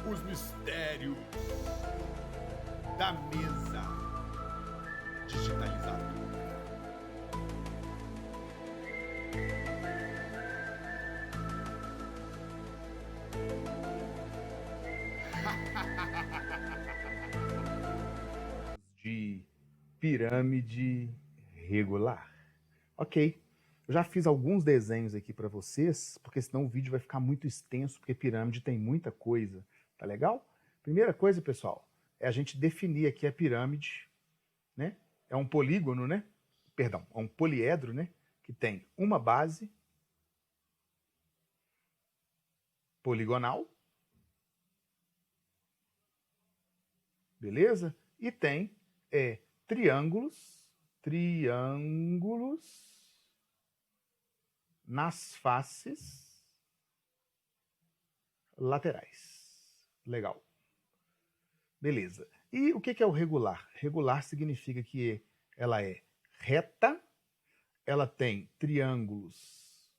os mistérios da mesa digitalizadora. De pirâmide regular. Ok, eu já fiz alguns desenhos aqui para vocês, porque senão o vídeo vai ficar muito extenso, porque pirâmide tem muita coisa, tá legal? Primeira coisa, pessoal, é a gente definir aqui a pirâmide, né? É um polígono, né? Perdão, é um poliedro, né? Que tem uma base poligonal, beleza? E tem triângulos nas faces laterais. Legal. Beleza. E o que é o regular? Regular significa que ela é reta, ela tem triângulos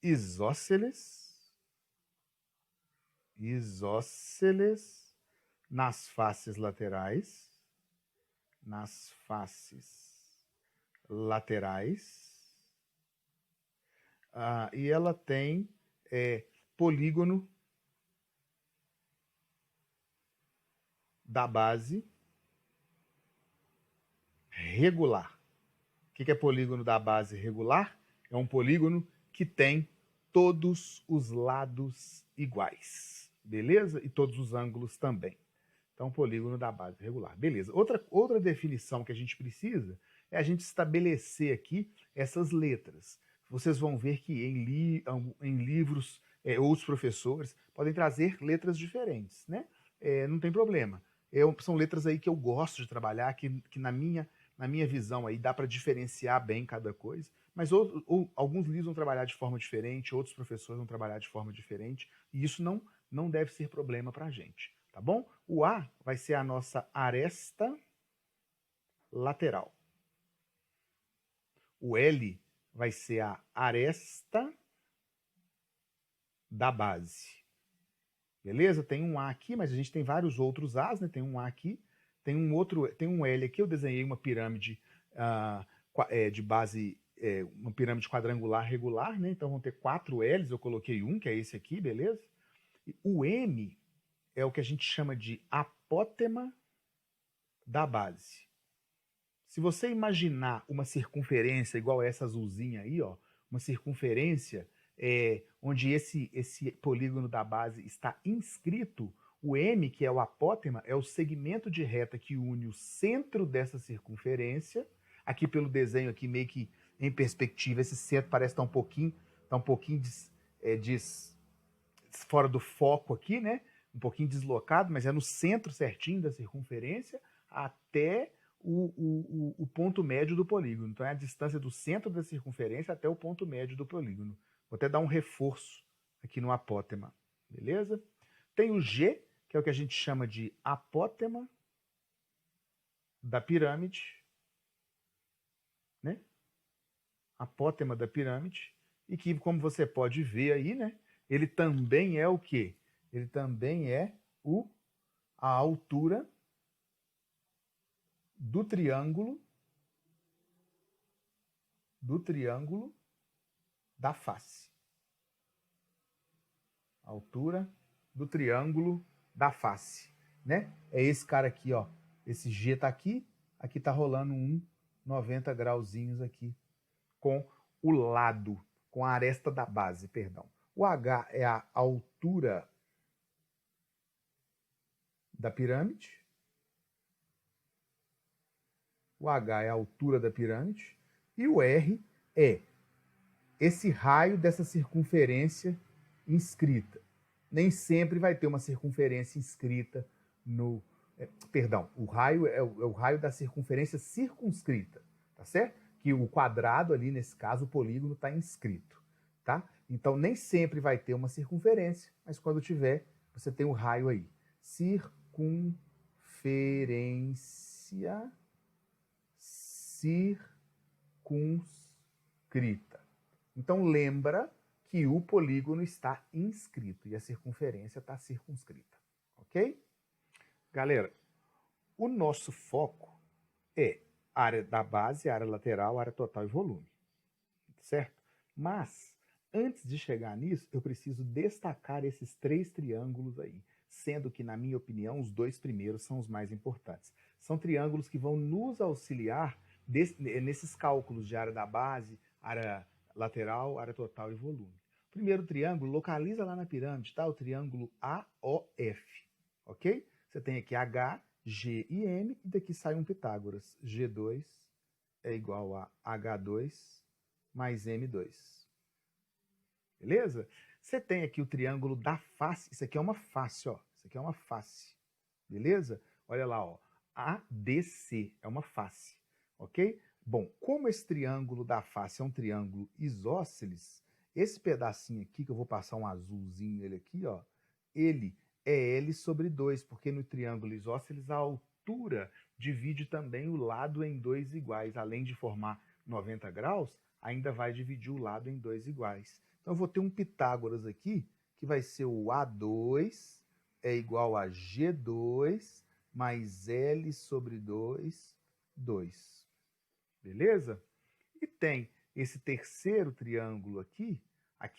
isósceles nas faces laterais, e ela tem polígono da base regular. O que é polígono da base regular? É um polígono que tem todos os lados iguais, beleza? E todos os ângulos também. Então, polígono da base regular. Beleza. Outra definição que a gente precisa é a gente estabelecer aqui essas letras. Vocês vão ver que em livros, outros professores podem trazer letras diferentes, né? Não tem problema. São letras aí que eu gosto de trabalhar, que na minha visão aí dá para diferenciar bem cada coisa, mas alguns livros vão trabalhar de forma diferente, outros professores vão trabalhar de forma diferente, e isso não deve ser problema para a gente, tá bom? O A vai ser a nossa aresta lateral. O L vai ser a aresta da base. Beleza? Tem um A aqui, mas a gente tem vários outros As, né? Tem um A aqui, tem um L aqui. Eu desenhei uma pirâmide de base, uma pirâmide quadrangular regular, né? Então vão ter 4 L's, eu coloquei um, que é esse aqui, beleza? E o M é o que a gente chama de apótema da base. Se você imaginar uma circunferência igual essa azulzinha aí, ó, uma circunferência onde esse polígono da base está inscrito, o M, que é o apótema, é o segmento de reta que une o centro dessa circunferência. Aqui pelo desenho, aqui meio que em perspectiva, esse centro parece estar um pouquinho fora do foco aqui, né? Um pouquinho deslocado, mas é no centro certinho da circunferência até o ponto médio do polígono. Então é a distância do centro da circunferência até o ponto médio do polígono. Vou até dar um reforço aqui no apótema, beleza? Tem o G, que é o que a gente chama de apótema da pirâmide, né? Apótema da pirâmide, e que, como você pode ver aí, né? Ele também é o quê? Ele também é a altura do triângulo da face. Altura do triângulo da face, né? É esse cara aqui, ó. Esse G tá aqui tá rolando 90 grauzinhos aqui com o lado, com a aresta da base, perdão. O H é a altura da pirâmide. O H é a altura da pirâmide. E o R é esse raio dessa circunferência inscrita. Nem sempre vai ter uma circunferência inscrita no... perdão, o raio é o raio da circunferência circunscrita, tá certo? Que o quadrado ali, nesse caso, o polígono está inscrito, tá? Então, nem sempre vai ter uma circunferência, mas quando tiver, você tem o raio aí. Circunferência circunscrita. Então, lembra que o polígono está inscrito e a circunferência está circunscrita, ok? Galera, o nosso foco é área da base, área lateral, área total e volume, certo? Mas, antes de chegar nisso, eu preciso destacar esses 3 triângulos aí, sendo que, na minha opinião, os 2 primeiros são os mais importantes. São triângulos que vão nos auxiliar nesses cálculos de área da base, área lateral, área total e volume. O primeiro triângulo, localiza lá na pirâmide, tá? O triângulo AOF, ok? Você tem aqui H, G e M, e daqui sai um Pitágoras. G2 é igual a H2 mais M2. Beleza? Você tem aqui o triângulo da face. Isso aqui é uma face, ó. Isso aqui é uma face. Beleza? Olha lá, ó. ADC é uma face. Ok? Bom, como esse triângulo da face é um triângulo isósceles, esse pedacinho aqui, que eu vou passar um azulzinho nele aqui, ó, ele é L sobre 2, porque no triângulo isósceles a altura divide também o lado em 2 iguais. Além de formar 90 graus, ainda vai dividir o lado em 2 iguais. Então eu vou ter um Pitágoras aqui, que vai ser o A2 é igual a G2 mais L sobre 2, 2. Beleza? E tem esse terceiro triângulo aqui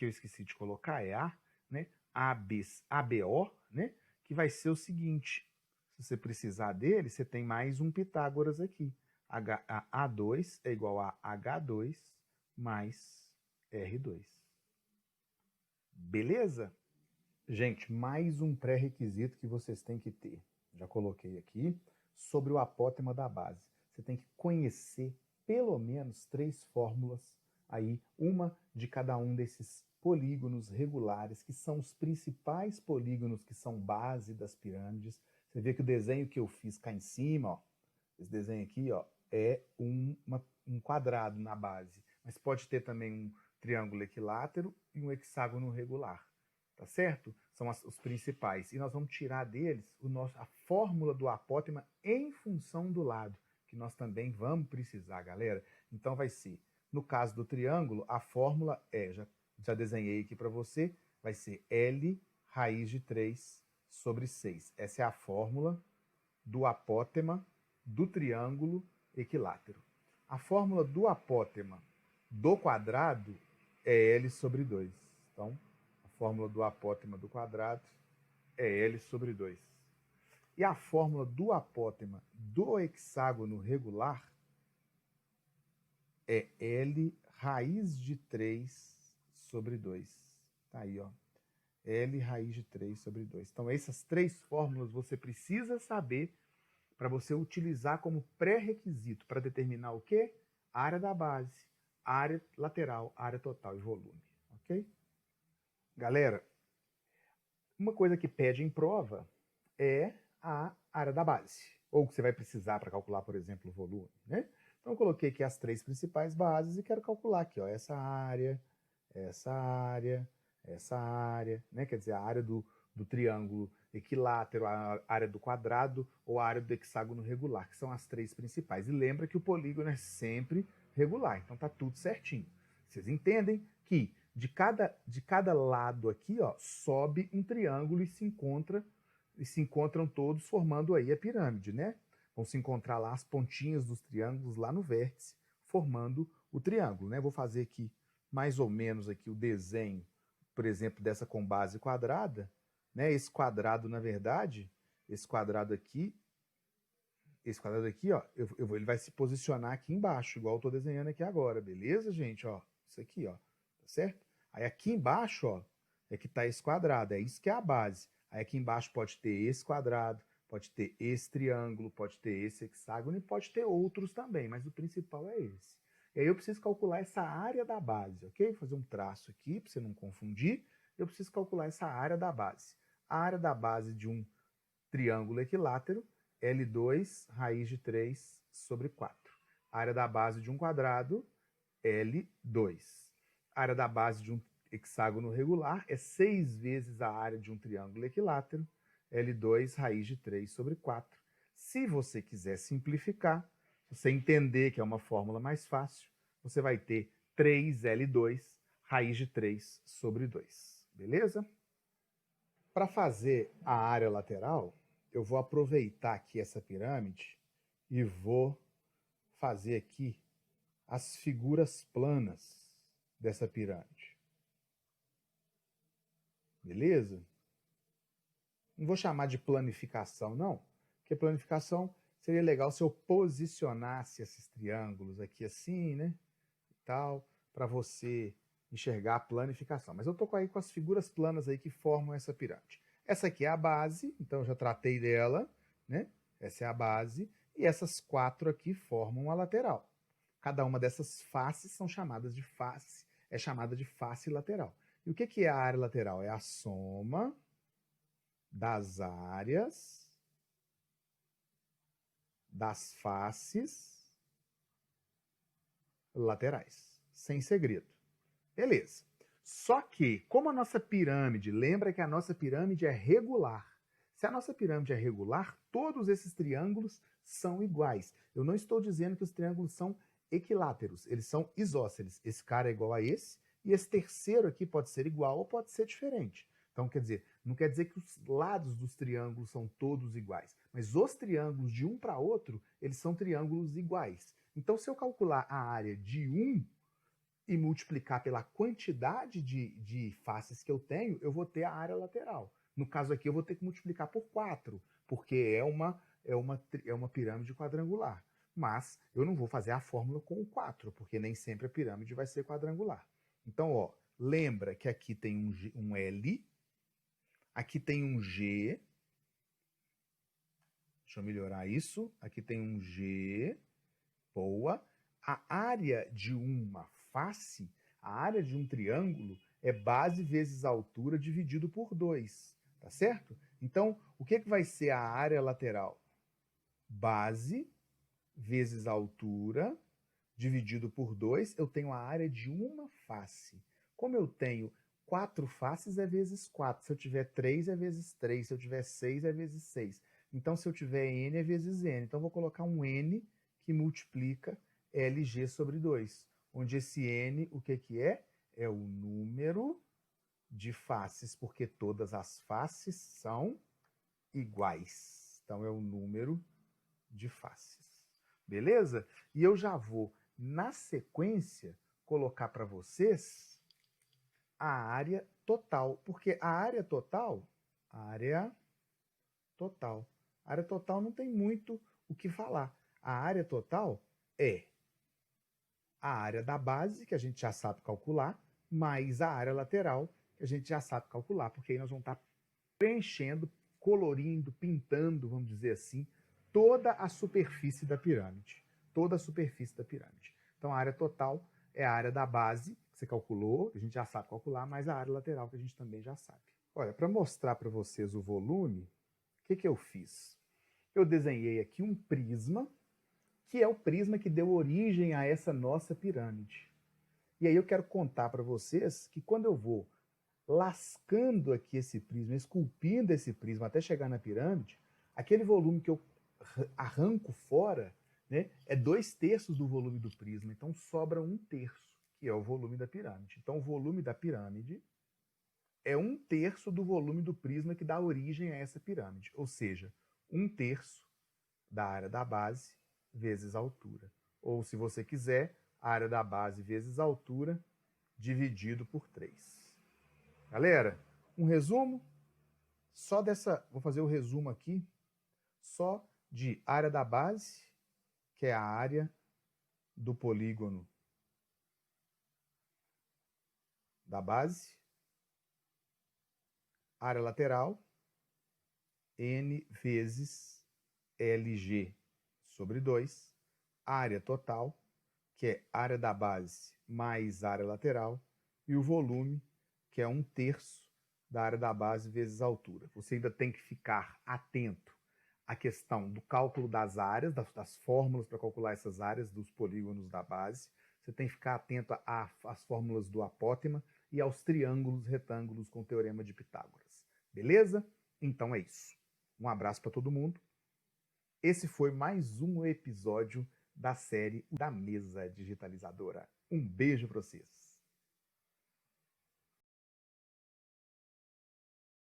eu esqueci de colocar, é A, né? ABO, né? Que vai ser o seguinte, se você precisar dele, você tem mais um Pitágoras aqui. A2 é igual a H2 mais R2. Beleza? Gente, mais um pré-requisito que vocês têm que ter. Já coloquei aqui, sobre o apótema da base. Você tem que conhecer pelo menos 3 fórmulas aí, uma de cada um desses polígonos regulares, que são os principais polígonos que são base das pirâmides. Você vê que o desenho que eu fiz cá em cima, ó, esse desenho aqui, ó, é um quadrado na base, mas pode ter também um triângulo equilátero e um hexágono regular, tá certo? São os principais. E nós vamos tirar deles a fórmula do apótema em função do lado, que nós também vamos precisar, galera. Então vai ser, no caso do triângulo, a fórmula é, já desenhei aqui para você, vai ser L raiz de 3 sobre 6. Essa é a fórmula do apótema do triângulo equilátero. A fórmula do apótema do quadrado é L sobre 2. Então, a fórmula do apótema do quadrado é L sobre 2. E a fórmula do apótema do hexágono regular é L raiz de 3 sobre 2. Tá aí, ó. L raiz de 3 sobre 2. Então, essas 3 fórmulas você precisa saber para você utilizar como pré-requisito para determinar o quê? A área da base, área lateral, área total e volume. Ok? Galera, uma coisa que pede em prova é a área da base, ou que você vai precisar para calcular, por exemplo, o volume, né? Então eu coloquei aqui as 3 principais bases e quero calcular aqui, ó, essa área, essa área, essa área, né? Quer dizer, a área do triângulo equilátero, a área do quadrado ou a área do hexágono regular, que são as 3 principais. E lembra que o polígono é sempre regular, então tá tudo certinho. Vocês entendem que de cada lado aqui, ó, sobe um triângulo e se encontram todos formando aí a pirâmide, né? Vão se encontrar lá as pontinhas dos triângulos lá no vértice, formando o triângulo, né? Vou fazer aqui mais ou menos aqui o desenho, por exemplo, dessa com base quadrada, né? Esse quadrado, na verdade, esse quadrado aqui, ó, ele vai se posicionar aqui embaixo, igual eu estou desenhando aqui agora, beleza, gente? Ó, isso aqui, ó, tá certo? Aí aqui embaixo, ó, é que está esse quadrado, é isso que é a base. Aí aqui embaixo pode ter esse quadrado, pode ter esse triângulo, pode ter esse hexágono e pode ter outros também, mas o principal é esse. E aí eu preciso calcular essa área da base, ok? Vou fazer um traço aqui para você não confundir. Eu preciso calcular essa área da base. A área da base de um triângulo equilátero, L2 raiz de 3 sobre 4. A área da base de um quadrado, L2. A área da base de um hexágono regular é 6 vezes a área de um triângulo equilátero, L2 raiz de 3 sobre 4. Se você quiser simplificar, se você entender que é uma fórmula mais fácil, você vai ter 3L2 raiz de 3 sobre 2. Beleza? Para fazer a área lateral, eu vou aproveitar aqui essa pirâmide e vou fazer aqui as figuras planas dessa pirâmide. Beleza? Não vou chamar de planificação, não, porque planificação seria legal se eu posicionasse esses triângulos aqui assim, né? E tal, para você enxergar a planificação. Mas eu estou aí com as figuras planas aí que formam essa pirâmide. Essa aqui é a base, então eu já tratei dela, né? Essa é a base, e essas 4 aqui formam a lateral. Cada uma dessas faces são chamadas de face, é chamada de face lateral. E o que é a área lateral? É a soma das áreas das faces laterais. Sem segredo. Beleza. Só que, como a nossa pirâmide, lembra que a nossa pirâmide é regular. Se a nossa pirâmide é regular, todos esses triângulos são iguais. Eu não estou dizendo que os triângulos são equiláteros, eles são isósceles. Esse cara é igual a esse, e esse terceiro aqui pode ser igual ou pode ser diferente. Então, quer dizer, não quer dizer que os lados dos triângulos são todos iguais, mas os triângulos de um para outro, eles são triângulos iguais. Então, se eu calcular a área de um e multiplicar pela quantidade de faces que eu tenho, eu vou ter a área lateral. No caso aqui, eu vou ter que multiplicar por 4, porque é uma pirâmide quadrangular. Mas eu não vou fazer a fórmula com o 4, porque nem sempre a pirâmide vai ser quadrangular. Então, ó, lembra que aqui tem um L, aqui tem um G. Deixa eu melhorar isso. Aqui tem um G. Boa. A área de uma face, a área de um triângulo, é base vezes altura dividido por 2. Tá certo? Então, o que vai ser a área lateral? Base vezes altura dividido por 2, eu tenho a área de uma face. Como eu tenho 4 faces, é vezes 4. Se eu tiver 3, é vezes 3. Se eu tiver 6, é vezes 6. Então, se eu tiver N, é vezes N. Então, eu vou colocar um N que multiplica LG sobre 2. Onde esse N, o que é? É o número de faces, porque todas as faces são iguais. Então, é o número de faces. Beleza? E eu já vou, na sequência, colocar para vocês a área total. Porque a área total não tem muito o que falar. A área total é a área da base, que a gente já sabe calcular, mais a área lateral, que a gente já sabe calcular, porque aí nós vamos estar preenchendo, colorindo, pintando, vamos dizer assim, toda a superfície da pirâmide. Toda a superfície da pirâmide. Então, a área total é a área da base, que você calculou, que a gente já sabe calcular, mais a área lateral, que a gente também já sabe. Olha, para mostrar para vocês o volume, o que eu fiz? Eu desenhei aqui um prisma, que é o prisma que deu origem a essa nossa pirâmide. E aí eu quero contar para vocês que quando eu vou lascando aqui esse prisma, esculpindo esse prisma até chegar na pirâmide, aquele volume que eu arranco fora, né, é 2/3 do volume do prisma. Então sobra 1/3, que é o volume da pirâmide. Então o volume da pirâmide é 1/3 do volume do prisma que dá origem a essa pirâmide. Ou seja, 1/3 da área da base vezes a altura. Ou, se você quiser, a área da base vezes a altura dividido por 3. Galera, um resumo só dessa... Vou fazer o resumo aqui só de área da base, que é a área do polígono da base, área lateral, N vezes LG sobre 2, área total, que é área da base mais área lateral, e o volume, que é 1/3 da área da base vezes a altura. Você ainda tem que ficar atento à questão do cálculo das áreas, das fórmulas para calcular essas áreas dos polígonos da base. Você tem que ficar atento às fórmulas do apótema e aos triângulos retângulos com o teorema de Pitágoras. Beleza? Então é isso. Um abraço para todo mundo. Esse foi mais um episódio da série da Mesa Digitalizadora. Um beijo para vocês.